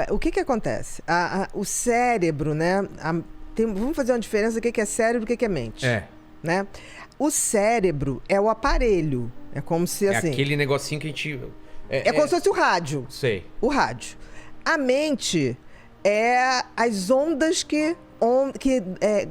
O que acontece? O cérebro, né? Vamos fazer uma diferença do que é cérebro e o que é mente. Né? O cérebro é o aparelho. É como se assim... aquele negocinho que a gente... É como se fosse o rádio. Sei. O rádio. A mente é as ondas que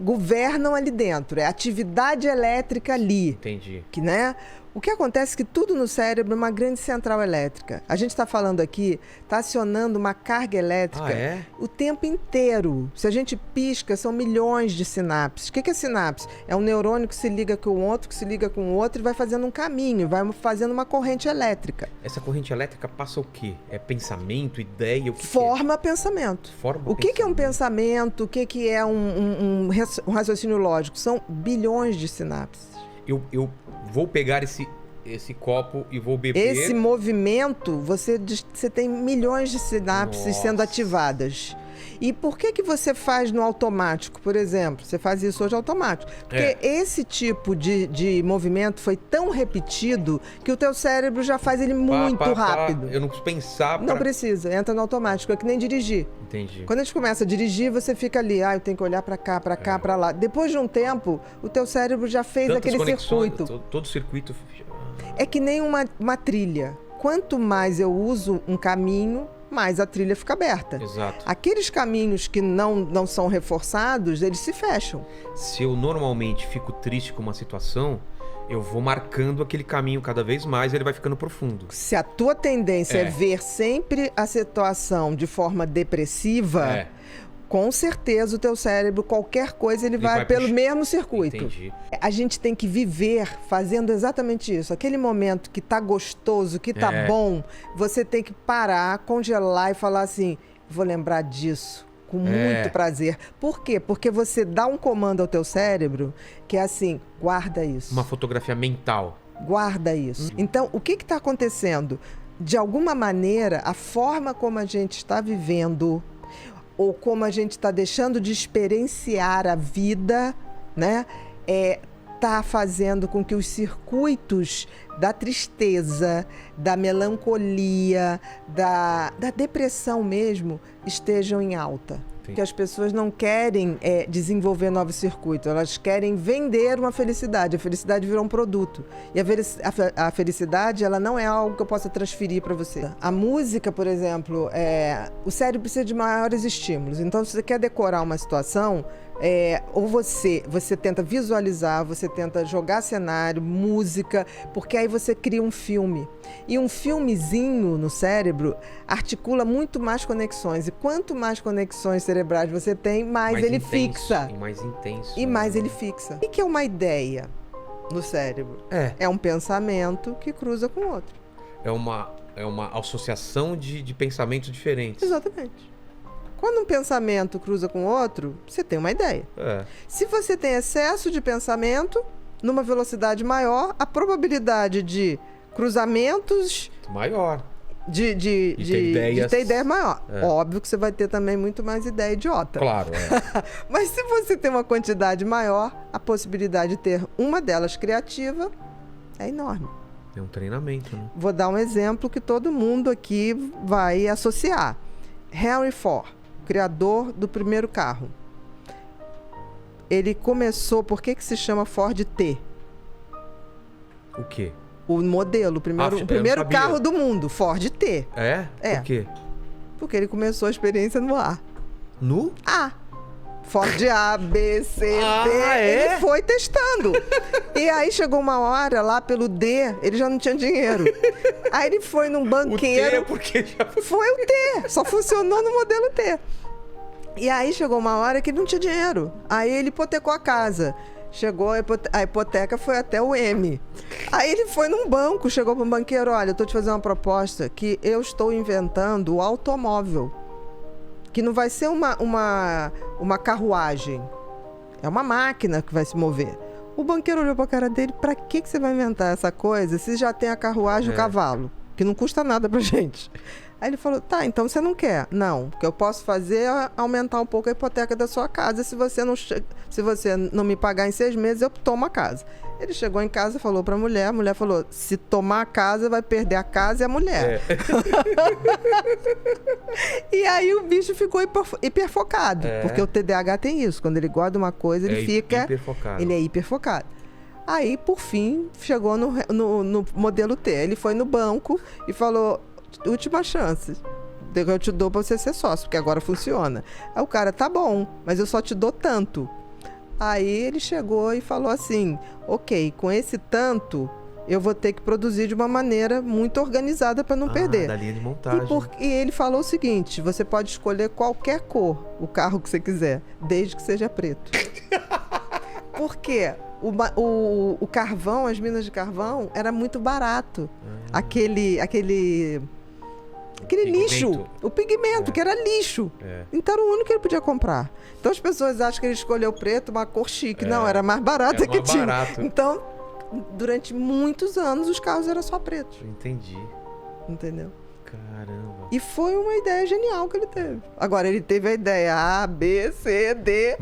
governam ali dentro. É a atividade elétrica ali. Entendi. Né? O que acontece é que tudo no cérebro é uma grande central elétrica. A gente está falando aqui, está acionando uma carga elétrica o tempo inteiro. Se a gente pisca, são milhões de sinapses. O que é sinapse? É um neurônio que se liga com o outro, que se liga com o outro e vai fazendo um caminho, vai fazendo uma corrente elétrica. Essa corrente elétrica passa o quê? É pensamento, ideia? Forma pensamento. O que é um pensamento? O que é um raciocínio lógico? São bilhões de sinapses. Eu vou pegar esse copo e vou beber... Esse movimento, você tem milhões de sinapses sendo ativadas. E por que você faz no automático, por exemplo? Você faz isso hoje automático. Porque esse tipo de movimento foi tão repetido que o teu cérebro já faz ele muito rápido. Eu não preciso pensar. Não precisa, entra no automático. É que nem dirigir. Entendi. Quando a gente começa a dirigir, você fica ali, eu tenho que olhar para cá, para lá. Depois de um tempo, o teu cérebro já fez aquele circuito. Todo circuito. É que nem uma trilha. Quanto mais eu uso um caminho, mais a trilha fica aberta. Exato. Aqueles caminhos que não são reforçados, eles se fecham. Se eu normalmente fico triste com uma situação, eu vou marcando aquele caminho cada vez mais e ele vai ficando profundo. Se a tua tendência é ver sempre a situação de forma depressiva, com certeza o teu cérebro, qualquer coisa, ele vai pelo mesmo circuito. Entendi. A gente tem que viver fazendo exatamente isso. Aquele momento que tá gostoso, que tá bom, você tem que parar, congelar e falar assim, vou lembrar disso com muito prazer. Por quê? Porque você dá um comando ao teu cérebro que é assim, guarda isso. Uma fotografia mental. Guarda isso. Então, o que está acontecendo? De alguma maneira, a forma como a gente está vivendo ou como a gente está deixando de experienciar a vida, né, tá fazendo com que os circuitos da tristeza, da melancolia, da depressão mesmo, estejam em alta. Porque as pessoas não querem desenvolver novos circuitos, elas querem vender uma felicidade. A felicidade virou um produto. E a felicidade, ela não é algo que eu possa transferir para você. A música, por exemplo, o cérebro precisa de maiores estímulos. Então, se você quer decorar uma situação, ou você tenta visualizar, você tenta jogar cenário, música, porque aí você cria um filme. E um filmezinho no cérebro articula muito mais conexões. E quanto mais conexões cerebrais você tem, mais ele fixa. E mais intenso. E mais ele fixa. O que é uma ideia no cérebro? É um pensamento que cruza com outro. É uma associação de pensamentos diferentes. Exatamente. Quando um pensamento cruza com outro, você tem uma ideia. Se você tem excesso de pensamento, numa velocidade maior, a probabilidade de cruzamentos... maior. De ter ideias maior. Óbvio que você vai ter também muito mais ideia idiota. Claro, Mas se você tem uma quantidade maior, a possibilidade de ter uma delas criativa é enorme. É um treinamento, né? Vou dar um exemplo que todo mundo aqui vai associar. Henry Ford, criador do primeiro carro. Ele começou... Por que se chama Ford T? O quê? O modelo, o primeiro carro do mundo, Ford T. É? Por quê? Porque ele começou a experiência no A. No? A. Ford A, B, C, D. Ele foi testando. E aí chegou uma hora, lá pelo D, ele já não tinha dinheiro. Aí ele foi num banqueiro. O T é porque já... Foi o T. Só funcionou no modelo T. E aí chegou uma hora que ele não tinha dinheiro. Aí ele hipotecou a casa. Chegou, a hipoteca foi até o M. Aí ele foi num banco, chegou para um banqueiro, olha, eu estou te fazendo uma proposta que eu estou inventando o automóvel. Que não vai ser uma carruagem. É uma máquina que vai se mover. O banqueiro olhou para a cara dele, para que você vai inventar essa coisa se já tem a carruagem e o cavalo? que não custa nada pra gente. Aí ele falou, tá, então você não quer? Não, o que eu posso fazer é aumentar um pouco a hipoteca da sua casa. Se você não me pagar em 6 meses, eu tomo a casa. Ele chegou em casa e falou pra mulher, a mulher falou, se tomar a casa, vai perder a casa e a mulher. E aí o bicho ficou hiperfocado, porque o TDAH tem isso, quando ele gosta de uma coisa, ele fica... hiperfocado. Ele é hiperfocado. Aí, por fim, chegou no modelo T. Ele foi no banco e falou, última chance, eu te dou pra você ser sócio, porque agora funciona. Aí o cara, tá bom, mas eu só te dou tanto. Aí ele chegou e falou assim, ok, com esse tanto, eu vou ter que produzir de uma maneira muito organizada para não perder. Da linha de montagem. E ele falou o seguinte, você pode escolher qualquer cor, o carro que você quiser, desde que seja preto. Por quê? O carvão, as minas de carvão, era muito barato. Aquele lixo, o pigmento, que era lixo. Então era o único que ele podia comprar. Então as pessoas acham que ele escolheu preto, uma cor chique. Não, era mais barata que tinha. Então, durante muitos anos, os carros eram só pretos. Entendi. Entendeu? Caramba. E foi uma ideia genial que ele teve. Agora, ele teve a ideia A, B, C, D.